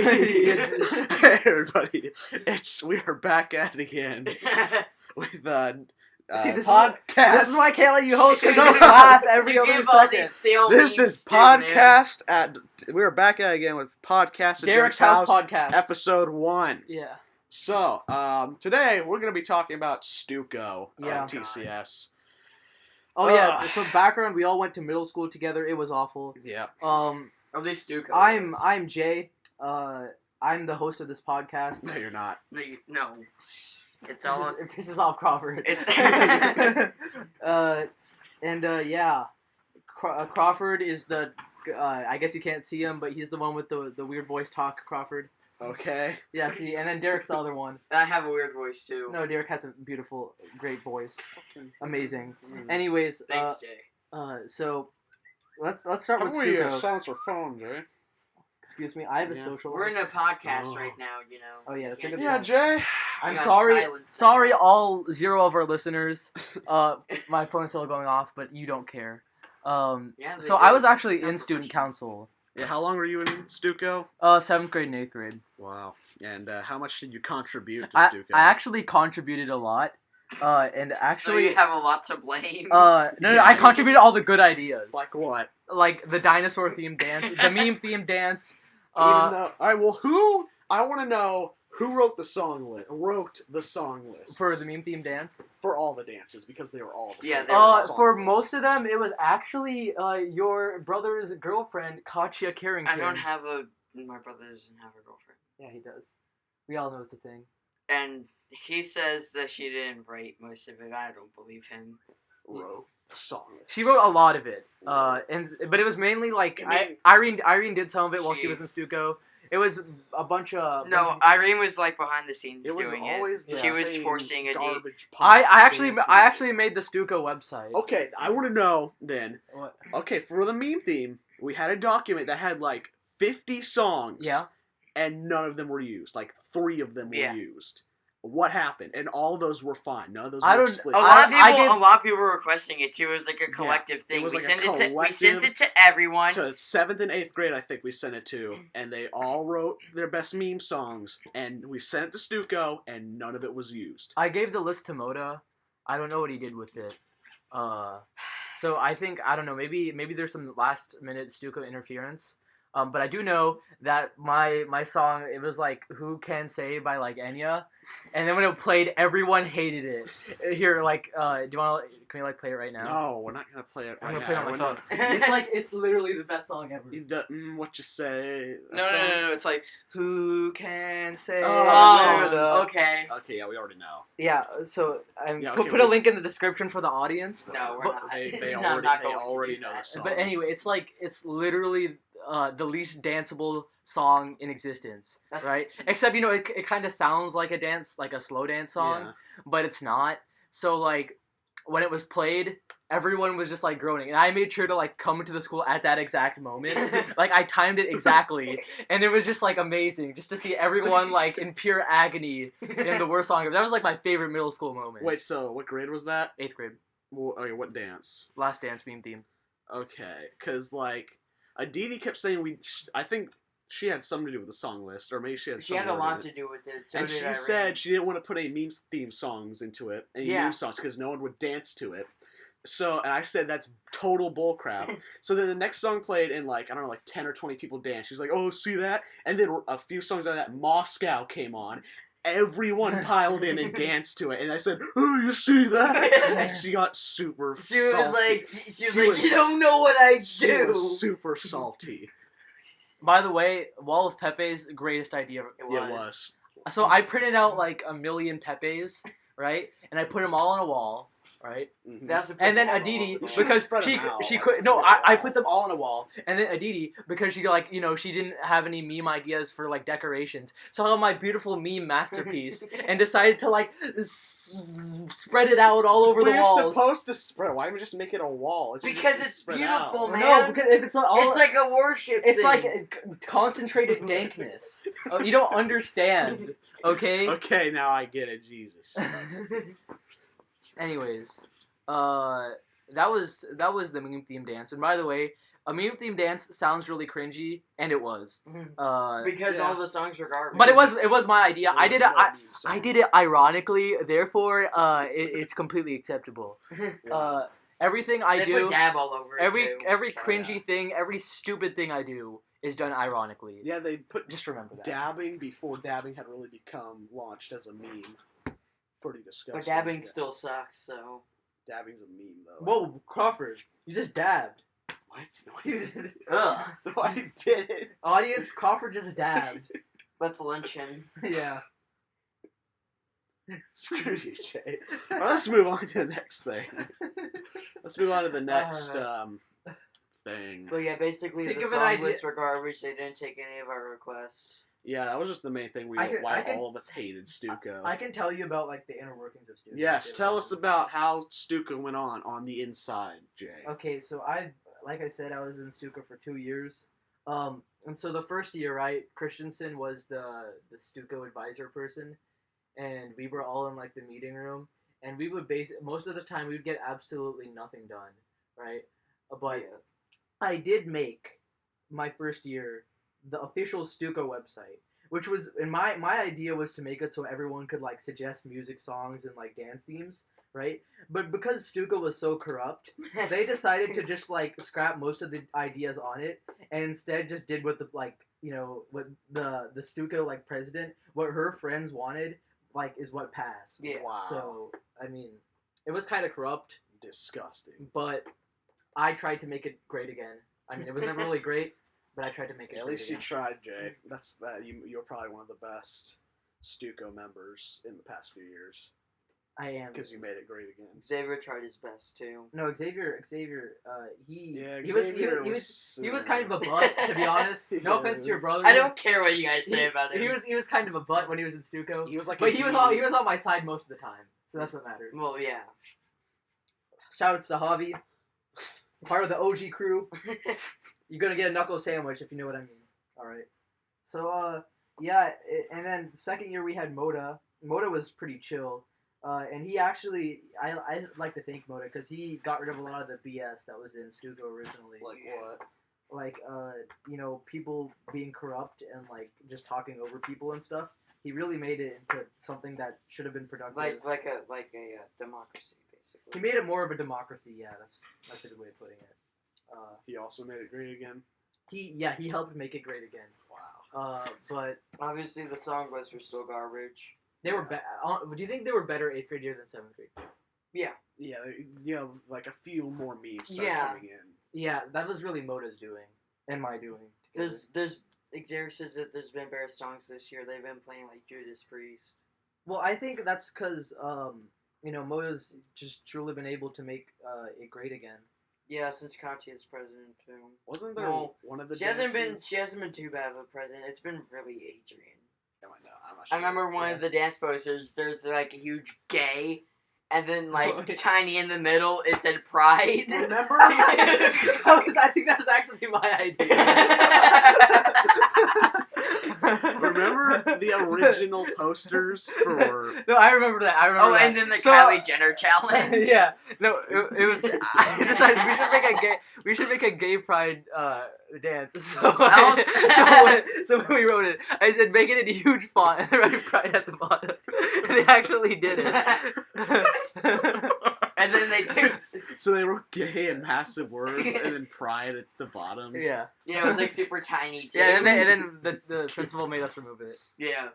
Hey everybody, we are back at it again with See, this podcast. This is why I can't let you host because So- you just laugh every other second. This is podcast we are back at it again with podcast at Derek's House Podcast. episode 1. Yeah. So today we're gonna be talking about STUCO Yeah. TCS. Oh yeah. So background, we all went to middle school together. It was awful. Yeah. Of these STUCO. I'm Jay. I'm the host of this podcast. No, you're not. No. It's all. It pisses off Crawford. It's- yeah, Crawford is the. I guess you can't see him, but he's the one with the weird voice talk. Crawford. Okay. Yeah. See, and then Derek's the other one. I have a weird voice too. No, Derek has a beautiful, great voice. Amazing. Mm. Anyways, Thanks, Jay. so let's start with How do we STUCO. silence our phones, eh? Excuse me, I have a Yeah. social. We're in a podcast Oh. right now, you know. Oh, yeah, that's a good Yeah, point. Jay. I'm got sorry. silence. Sorry, all 0 of our listeners. My phone's still going off, but you don't care. Yeah, they So do. I was actually It's in student unprofessional. council. Yeah, how long were you in STUCO? 7th grade and 8th grade. Wow. And how much did you contribute to I STUCO? actually contributed a lot. And So actually, you have a lot to blame. no, Yeah. I contributed all the good ideas, Like what? like the dinosaur themed dance, the meme themed dance. Even though, all right, well, I want to know who wrote the song list For the meme themed dance. for all the dances because they were all the Yeah, same they were all song For list. most of them, it was actually your brother's girlfriend, Katya Carrington. I don't have my brother doesn't have a girlfriend. Yeah, he does. We all know it's a thing. And he says that she didn't write most of it. I don't believe him. wrote the song list. She wrote a lot of it, but it was mainly like I mean- Irene did some of it while she She- was in STUCO. It was a bunch of No, Irene was like behind the scenes It was doing always it. the She was same forcing a date. garbage pop I dances. actually made the STUCO website. Okay, I want to know then. What? Okay, for the meme theme, we had a document that had like 50 songs. Yeah. And none of them were used. Like 3 of them were Yeah. used. What happened? And all of those were fine. None of those I were don't- explicit. A lot of I people, gave- a lot of people were requesting it too. It was like a collective thing. was We like a sent it to everyone. To 7th and 8th grade, I think we sent it to, and they all wrote their best meme songs, and we sent it to STUCO, and none of it was used. I gave the list to Moda. I don't know what he did with it. So I think I don't know. Maybe there's some last minute STUCO interference. But I do know that my song, it was like "Who Can Say" by like Enya, and then when it played, everyone hated it. Here, like, do you want to? Can we like play it right now? No, we're not gonna play it I'm right gonna now. play it on We're my phone. It's literally the best song ever. what you say? No. It's like "Who Can Say." Oh, okay. Okay, yeah, we already know. Yeah. So Yeah, put okay, a link in the description for the audience. No, we're But- not. They I'm already not going to already do know that. the song. But anyway, it's literally the least danceable song in existence, That's- right? Except it kind of sounds like a dance, like a slow dance song, Yeah. but it's not. So like when it was played, everyone was just like groaning, and I made sure to like come to the school at that exact moment. Like I timed it exactly, and it was just like amazing just to see everyone like in pure agony in the worst song ever. That was like my favorite middle school moment. Wait, so what grade was that? 8th grade, Okay, what dance? last dance meme theme. Okay, because like Aditi kept saying I think she had something to do with the song list, or maybe she had. She had a some word in lot it. to do with it. So And did she Irene. said she didn't want to put any meme theme songs into it, any Yeah. meme songs, because no one would dance to it. So, and I said that's total bullcrap. So then the next song played, and like I don't know, like 10 or 20 people danced. She's like, "Oh, see that?" And then a few songs out of that, Moscow came on. Everyone piled in and danced to it, and I said, "Oh, you see that?" And she got super. She was salty. like, She was- you don't know what I She do. was super salty. By the way, Wall of Pepe's greatest idea. Yeah, it was. So I printed out like 1,000,000 Pepes, right? And I put them all on a wall, right? Mhm. That's And then all Aditi, over. because spread 'em she out, she like, could no, put 'em I all. put them all on a wall. And then Aditi, because she like she didn't have any meme ideas for like decorations, saw my beautiful meme masterpiece and decided to like spread it out all over But the you're walls. supposed to spread. Why don't we just make it a wall? It should Because just be it's spread beautiful, out. man. No, because if it's all It's like a worship it's thing. like concentrated dankness. Oh, you don't understand, okay? Okay, now I get it. Jesus. Anyways, that was the meme theme dance. And by the way, a meme-themed dance sounds really cringy, and it was. Because all the songs were garbage. But it was my idea. I did it. No meme I did songs. it ironically. Therefore, it's completely acceptable. Yeah. Everything I They do, put dab all over it, every too. cringy thing, every stupid thing I do is done ironically. Yeah, they put Just remember that. dabbing before dabbing had really become launched as a meme. Pretty disgusting. But dabbing still sucks, so... Dabbing's a meme, though. Whoa, Crawford! You just dabbed. What? No, I didn't. Ugh. No, I didn't. Audience, Crawford just dabbed. Let's lynch him. Yeah. Screw you, Jay. Well, let's move on to the next thing. Let's move on to the next thing. But yeah, basically Think the of an song idea- lists were garbage. They didn't take any of our requests. Yeah, that was just the main thing. I Why can- all of us hated STUCO. I can tell you about like the inner workings of STUCO. Yes, tell us about how STUCO went on the inside, Jay. Okay, so like I said, I was in STUCO for 2 years. And so the first year, right, Christensen was the STUCO advisor person, and we were all in like the meeting room, and we would most of the time we would get absolutely nothing done, right? But I did make my first year the official STUCO website, which was, and my idea was to make it so everyone could like suggest music songs and like dance themes, right? But because STUCO was so corrupt, they decided to just like scrap most of the ideas on it, and instead just did what the like, you know, what the STUCO like president, what her friends wanted, like is what passed. Yeah. Wow. So I mean, it was kind of corrupt, Disgusting. but I tried to make it great again. I mean, it was never really great, but I tried to make it. At great least you again. tried, Jay. That's that. You're probably one of the best STUCO members in the past few years I am. because you made it great again. Xavier tried his best too. No, Xavier. He Xavier he was kind of a butt, to be honest. No offense to your brother. I don't care what you guys say about him. He was kind of a butt when he was in STUCO. He was like, But he was on my side most of the time, so that's what mattered. Well, yeah. Shoutouts to Javi, part of the OG crew. You're gonna get a knuckle sandwich if you know what I mean. All right. So and then the second year we had Moda. Moda was pretty chill, and he actually I like to thank Moda because he got rid of a lot of the BS that was in STUCO originally. Like what? Like you know, people being corrupt and like just talking over people and stuff. He really made it into something that should have been productive. like a democracy, basically. He made it more of a democracy. Yeah, that's a good way of putting it. He also made it great again. He helped make it great again. Wow. But Obviously, the song lists were still garbage. they were do you think they were better 8th grade year than 7th grade? Yeah. Yeah, like a few more memes started Yeah. coming in. Yeah, that was really Moda's doing and my doing. together. There's Xavier says that there's been better songs this year. They've been playing like Judas Priest. Well, I think that's because you know, Moda's just truly been able to make it great again. Yeah, since Conti is president too. Wasn't there Well, one of the She hasn't been dances? too bad of a president. It's been really Adrian. No, I know, I'm not I sure. remember one Yeah. of the dance posters. There's like a huge gay, and then like Oh, yeah. tiny in the middle. It said Pride. Remember? I think that was actually my idea. Remember the original posters for? No, I remember that. I remember. Oh, that. and then the So, Kylie Jenner challenge. yeah, no, it was. I decided we should make a gay pride dance. So, so when we wrote it, I said make it in a huge font and write pride at the bottom. And they actually did it. And then they did. So they wrote gay in massive words and then pride at the bottom. Yeah. Yeah, it was like super tiny too. Yeah, and then the principal made us remove it. Yeah.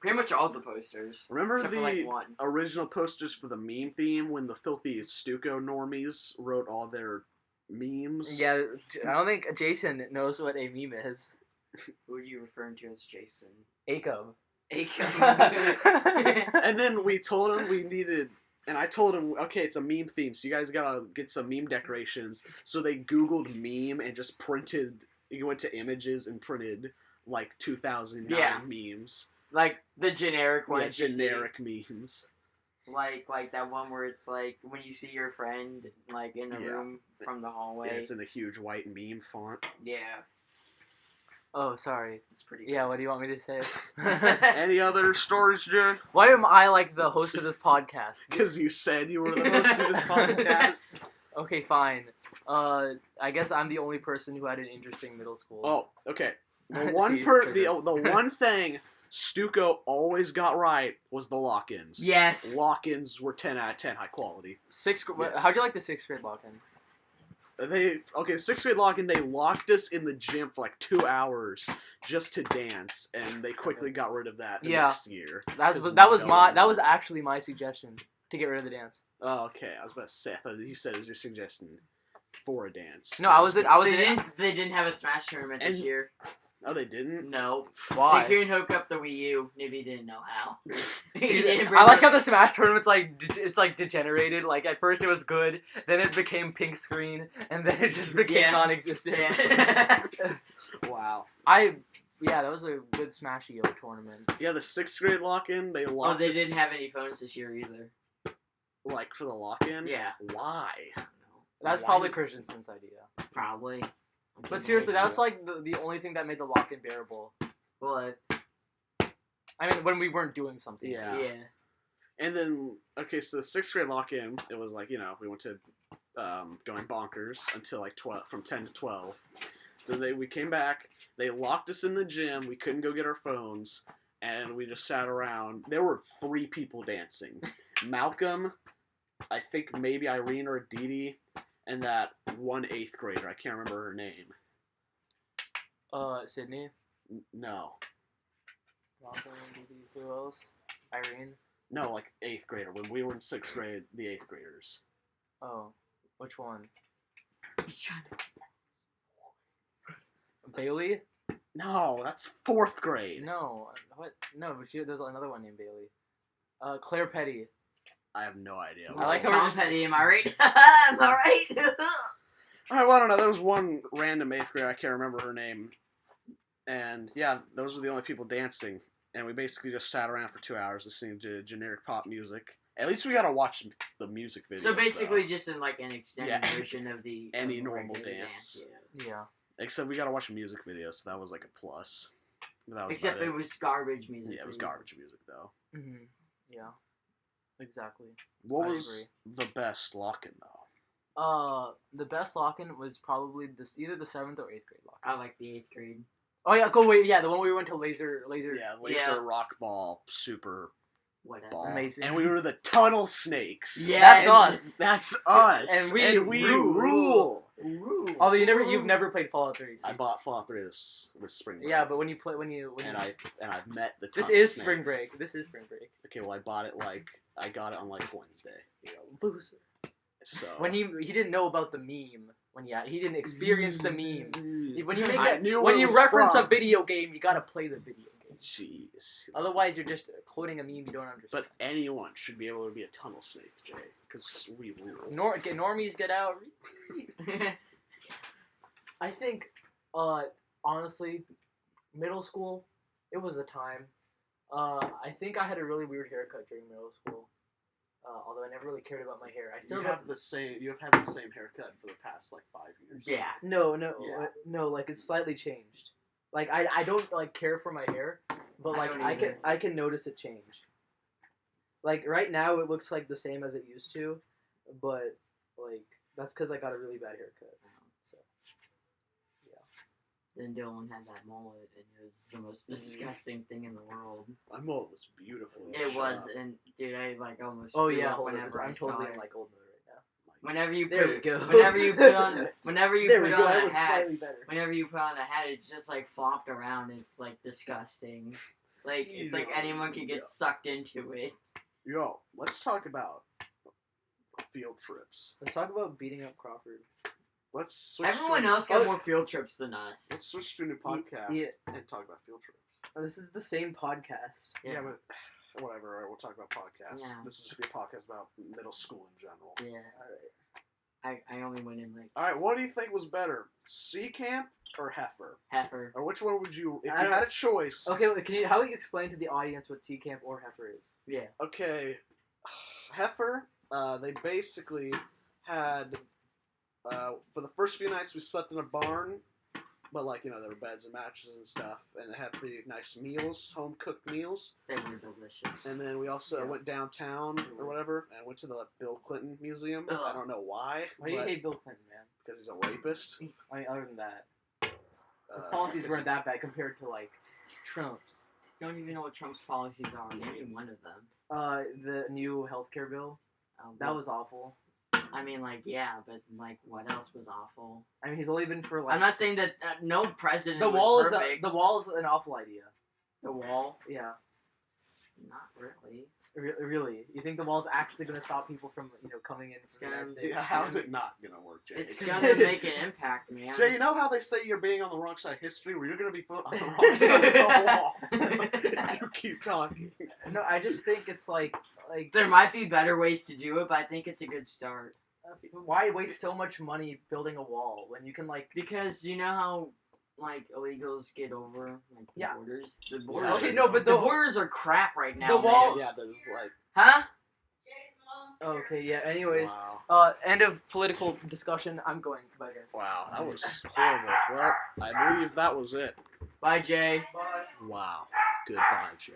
Pretty much all the posters. Remember Except the for like one. original posters for the meme theme when the filthy STUCO normies wrote all their memes? Yeah, I don't think Jason knows what a meme is. Who are you referring to as Jason? ACOM. Akon. And then we told him we needed, and I told him, okay, it's a meme theme, so you guys gotta get some meme decorations. So they Googled meme and just printed, you went to images and printed like 2009 memes. Like the generic one. Yeah, generic memes. Like that one where it's like when you see your friend like in a Yeah. room from the hallway. Yeah, it's in the huge white meme font. Yeah, Oh, sorry. it's pretty. Yeah, what do you want me to say? Any other stories, Jay? Why am I like the host of this podcast? Because you said you were the host of this podcast. Okay, fine. I guess I'm the only person who had an interesting middle school. Oh, okay. The See, one triggered. the one thing STUCO always got right was the lock-ins. Yes. Lock-ins were 10 out of 10 high quality. Sixth. Yes. How'd you like the sixth grade lock-in? Sixth grade lock-in, they locked us in the gym for like 2 hours just to dance, and they quickly got rid of that the next year. That was actually my suggestion to get rid of the dance. Oh, okay. I was about to say, I thought you said it was your suggestion for a dance. No, They didn't have a Smash tournament this year. Oh, they didn't? No. Why? They couldn't hook up the Wii U. Maybe didn't know how. I like how the Smash tournament's it's like degenerated. Like at first it was good, then it became pink screen, and then it just became non-existent. Yeah. Wow. That was a good Smash-EO tournament. Yeah, the sixth grade lock-in, they locked they us, didn't have any phones this year either. like, for the lock-in? Yeah. Why? I don't know. That's probably Christensen's idea. Probably. But seriously, that's like the only thing that made the lock-in bearable. What? I mean, when we weren't doing something. Yeah. Yeah. And then, okay, so the sixth grade lock-in, it was like, we went to going bonkers until like 12, from 10 to 12. Then we came back, they locked us in the gym, we couldn't go get our phones, and we just sat around. There were 3 people dancing. Malcolm, I think maybe Irene or Aditi, and that one 8th grader. I can't remember her name. Sydney? No. Malcolm, who else? Irene? No, like 8th grader. When we were in 6th grade, the 8th graders. Oh, which one? Bailey? No, that's 4th grade. No, what? No, but there's another one named Bailey. Claire Petty. I have no idea. I like how Tom we're just Petty, am I right? Am I right? Alright, well, I don't know. There was one random 8th grader, I can't remember her name. And, yeah, those were the only people dancing. And we basically just sat around for 2 hours listening to generic pop music. At least we gotta watch the music videos. So basically, though. just in like an extended version of the any of normal regular dance. Yeah. Except we gotta watch music videos, so that was like a plus. That was Except about it was garbage music. Yeah, it was garbage music though. Mm-hmm. Yeah. Exactly. What I was the best lock-in though? The best lock-in was probably either the 7th or 8th grade lock-in. I like the 8th grade. Oh yeah, the one we went to laser. Yeah, laser rock ball, super Whatever. ball. Amazing. And we were the tunnel snakes. Yes. That's us. That's us. And we rule. Ooh. Although you've never played Fallout 3. So I bought Fallout 3 this spring break. yeah, but when you and I've met the this tunnel is snakes. spring break. This is spring break. Okay, well I bought it I got it on like Wednesday. Loser. So When he didn't know about the meme. He didn't experience the meme. When you I knew when where it you was reference from. a video game, you gotta play the video game. Jeez. Otherwise, you're just quoting a meme you don't understand. But anyone should be able to be a tunnel snake, Jay, because we rule. Normies get out. I think, honestly, middle school, it was a time. I think I had a really weird haircut during middle school. Although I never really cared about my hair. You have had the same haircut for the past like 5 years. Yeah. No. Like it's slightly changed. Like I don't like care for my hair, but like I can notice it change. Like right now it looks like the same as it used to, but like that's because I got a really bad haircut. So yeah. Then Dylan had that mullet, and it was the most disgusting thing in the world. My mullet was beautiful. It was, and dude, I like almost. Oh threw yeah, up whenever I I'm saw totally it. in like old mode right now. Whenever you There put, we go. Whenever you put on, whenever you There put we go. on I a look hat, slightly better. whenever you put on a hat, it's just like flopped around. It's like disgusting. Like it's like anyone could get sucked into it. Yo, let's talk about field trips. Let's talk about beating up Crawford. Let's switch. Everyone else got more field trips than us. Let's switch to a new podcast and talk about field trips. This is the same podcast. Yeah, but whatever. All right, we'll talk about podcasts. Yeah. This will just be a podcast about middle school in general. Yeah. All right. I only went in like. All right, what do you think was better, Sea Camp or Heifer? Heifer. Or which one would you, if I you had a choice? Okay, how would you explain to the audience what Sea Camp or Heifer is? Yeah. Okay, Heifer. They basically had. For the first few nights, we slept in a barn. But like there were beds and mattresses and stuff, and they had pretty nice meals, home cooked meals. They were delicious. And then we also went downtown or whatever, and went to the Bill Clinton Museum. Ugh. I don't know why. Why do you hate Bill Clinton, man? Because he's a rapist. I mean, other than that, his policies weren't that bad compared to like Trump's. Don't even know what Trump's policies are. Name one of them. The new healthcare bill. That was awful. I mean, like, yeah, but like, what else was awful? I mean, he's only been for like. I'm not saying that no president The was wall perfect. the wall is an awful idea. The wall? Yeah. Not really. Really? You think the wall's actually going to stop people from coming into the United States? Yeah, how's it not gonna work, Jay? It's gonna make an impact, man. Jay, you know how they say you're being on the wrong side of history? Well, you're gonna be put on the wrong side of the wall. If you keep talking. No, I just think it's like There might be better ways to do it, but I think it's a good start. why waste so much money building a wall when you can Because you know how like illegals get over like the Yeah. borders. The borders. Okay, are, no, but the borders are crap right now. the wall- man. Yeah, there's like. Huh? Okay, yeah. Anyways, Wow. end of political discussion. I'm going. Bye, guys. Wow, that was horrible. Well, I believe that was it. Bye, Jay. Bye. Wow. Goodbye, Jay.